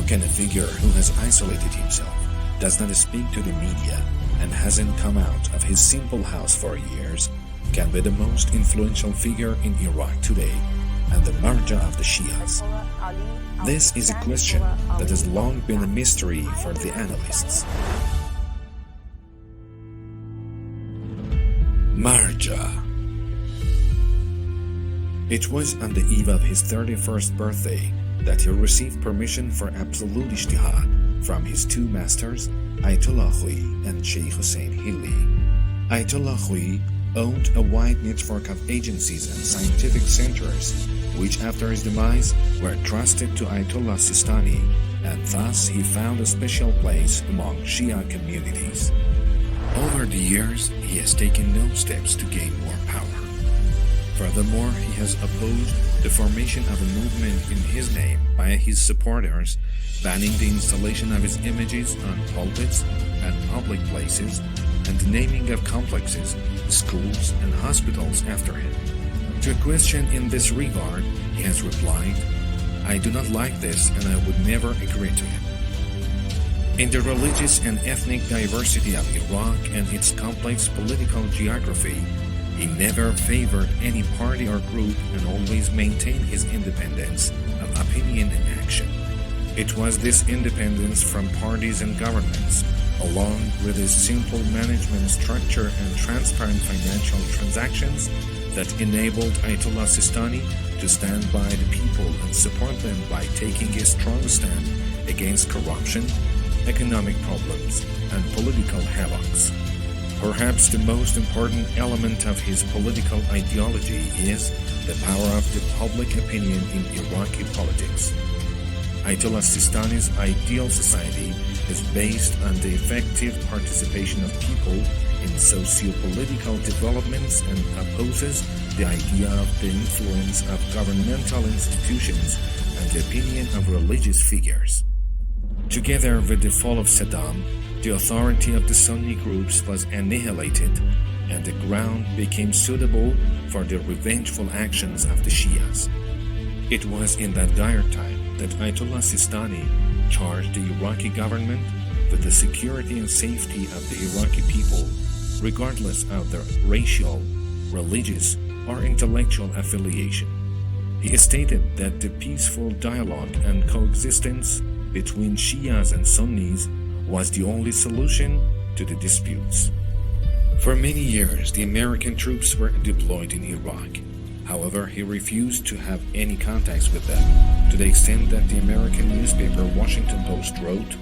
can a figure who has isolated himself, does not speak to the media, and hasn't come out of his simple house for years, can be the most influential figure in Iraq today and the marja of the Shias? This is a question that has long been a mystery for the analysts. Marja. It was on the eve of his 31st birthday that he received permission for absolute ijtihad from his two masters, Ayatollah Ali and Sheikh Hussein Hilli. Ayatollah Ali owned a wide network of agencies and scientific centers, which after his demise were trusted to Ayatollah Sistani, and thus he found a special place among Shia communities. Over the years, he has taken no steps to gain more power. Furthermore, he has opposed the formation of a movement in his name by his supporters, banning the installation of his images on pulpits and public places, and the naming of complexes, schools, and hospitals after him. To a question in this regard, he has replied, "I do not like this and I would never agree to it." In the religious and ethnic diversity of Iraq and its complex political geography, he never favored any party or group and always maintained his independence of opinion and action. It was this independence from parties and governments, along with his simple management structure and transparent financial transactions, that enabled Ayatollah Sistani to stand by the people and support them by taking a strong stand against corruption, economic problems, and political havocs. Perhaps the most important element of his political ideology is the power of the public opinion in Iraqi politics. Ayatollah Sistani's ideal society is based on the effective participation of people in socio-political developments and opposes the idea of the influence of governmental institutions and the opinion of religious figures. Together with the fall of Saddam, the authority of the Sunni groups was annihilated, and the ground became suitable for the revengeful actions of the Shias. It was in that dire time that Ayatollah Sistani charged the Iraqi government with the security and safety of the Iraqi people, regardless of their racial, religious, or intellectual affiliation. He stated that the peaceful dialogue and coexistence between Shias and Sunnis was the only solution to the disputes. For many years, the American troops were deployed in Iraq. However, he refused to have any contacts with them, to the extent that the American newspaper Washington Post wrote,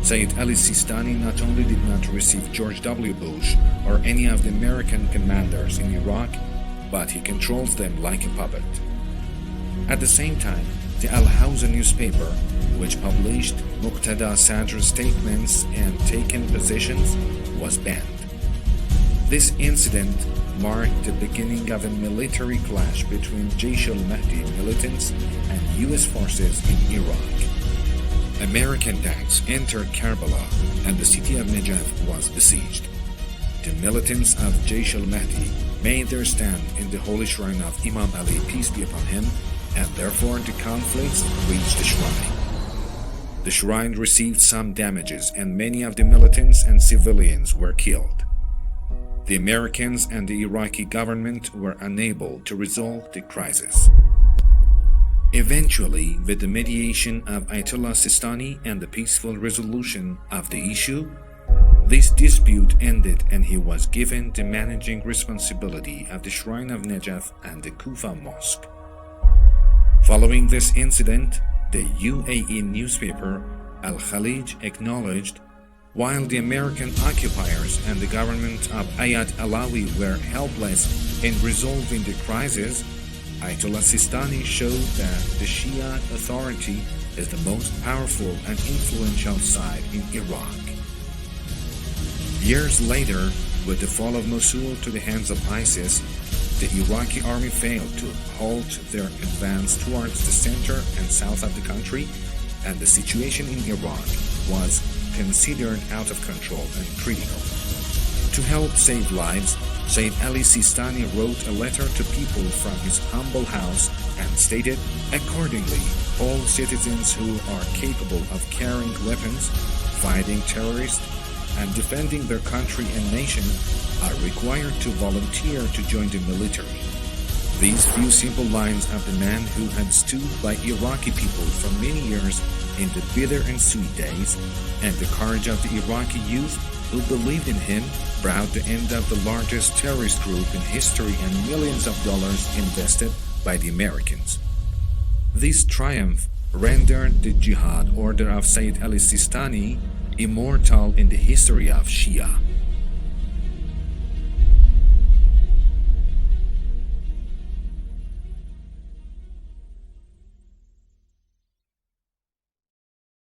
Ayatollah Ali Sistani not only did not receive George W. Bush or any of the American commanders in Iraq, but he controls them like a puppet. At the same time, the Al-Hawza newspaper, which published Muqtada Sadr's statements and taken positions, was banned. This incident marked the beginning of a military clash between Jaish al-Mahdi militants and U.S. forces in Iraq. American tanks entered Karbala and the city of Najaf was besieged. The militants of Jaish al-Mahdi made their stand in the holy shrine of Imam Ali, peace be upon him, and therefore the conflicts reached the shrine. The shrine received some damages and many of the militants and civilians were killed. The Americans and the Iraqi government were unable to resolve the crisis. Eventually, with the mediation of Ayatollah Sistani and the peaceful resolution of the issue, this dispute ended and he was given the managing responsibility of the Shrine of Najaf and the Kufa Mosque. Following this incident, the UAE newspaper Al-Khalij acknowledged, while the American occupiers and the government of Ayatollah Ali were helpless in resolving the crisis, Ayatollah Sistani showed that the Shia authority is the most powerful and influential side in Iraq. Years later, with the fall of Mosul to the hands of ISIS, the Iraqi army failed to halt their advance towards the center and south of the country, and the situation in Iraq was considered out of control and critical. To help save lives, Ayatollah Ali Sistani wrote a letter to people from his humble house and stated, "Accordingly, all citizens who are capable of carrying weapons, fighting terrorists, and defending their country and nation are required to volunteer to join the military." These few simple lines of the man who had stood by Iraqi people for many years in the bitter and sweet days, and the courage of the Iraqi youth who believed in him, brought the end of the largest terrorist group in history and millions of dollars invested by the Americans. This triumph rendered the Jihad order of Sayyid Ali Sistani immortal in the history of Shia.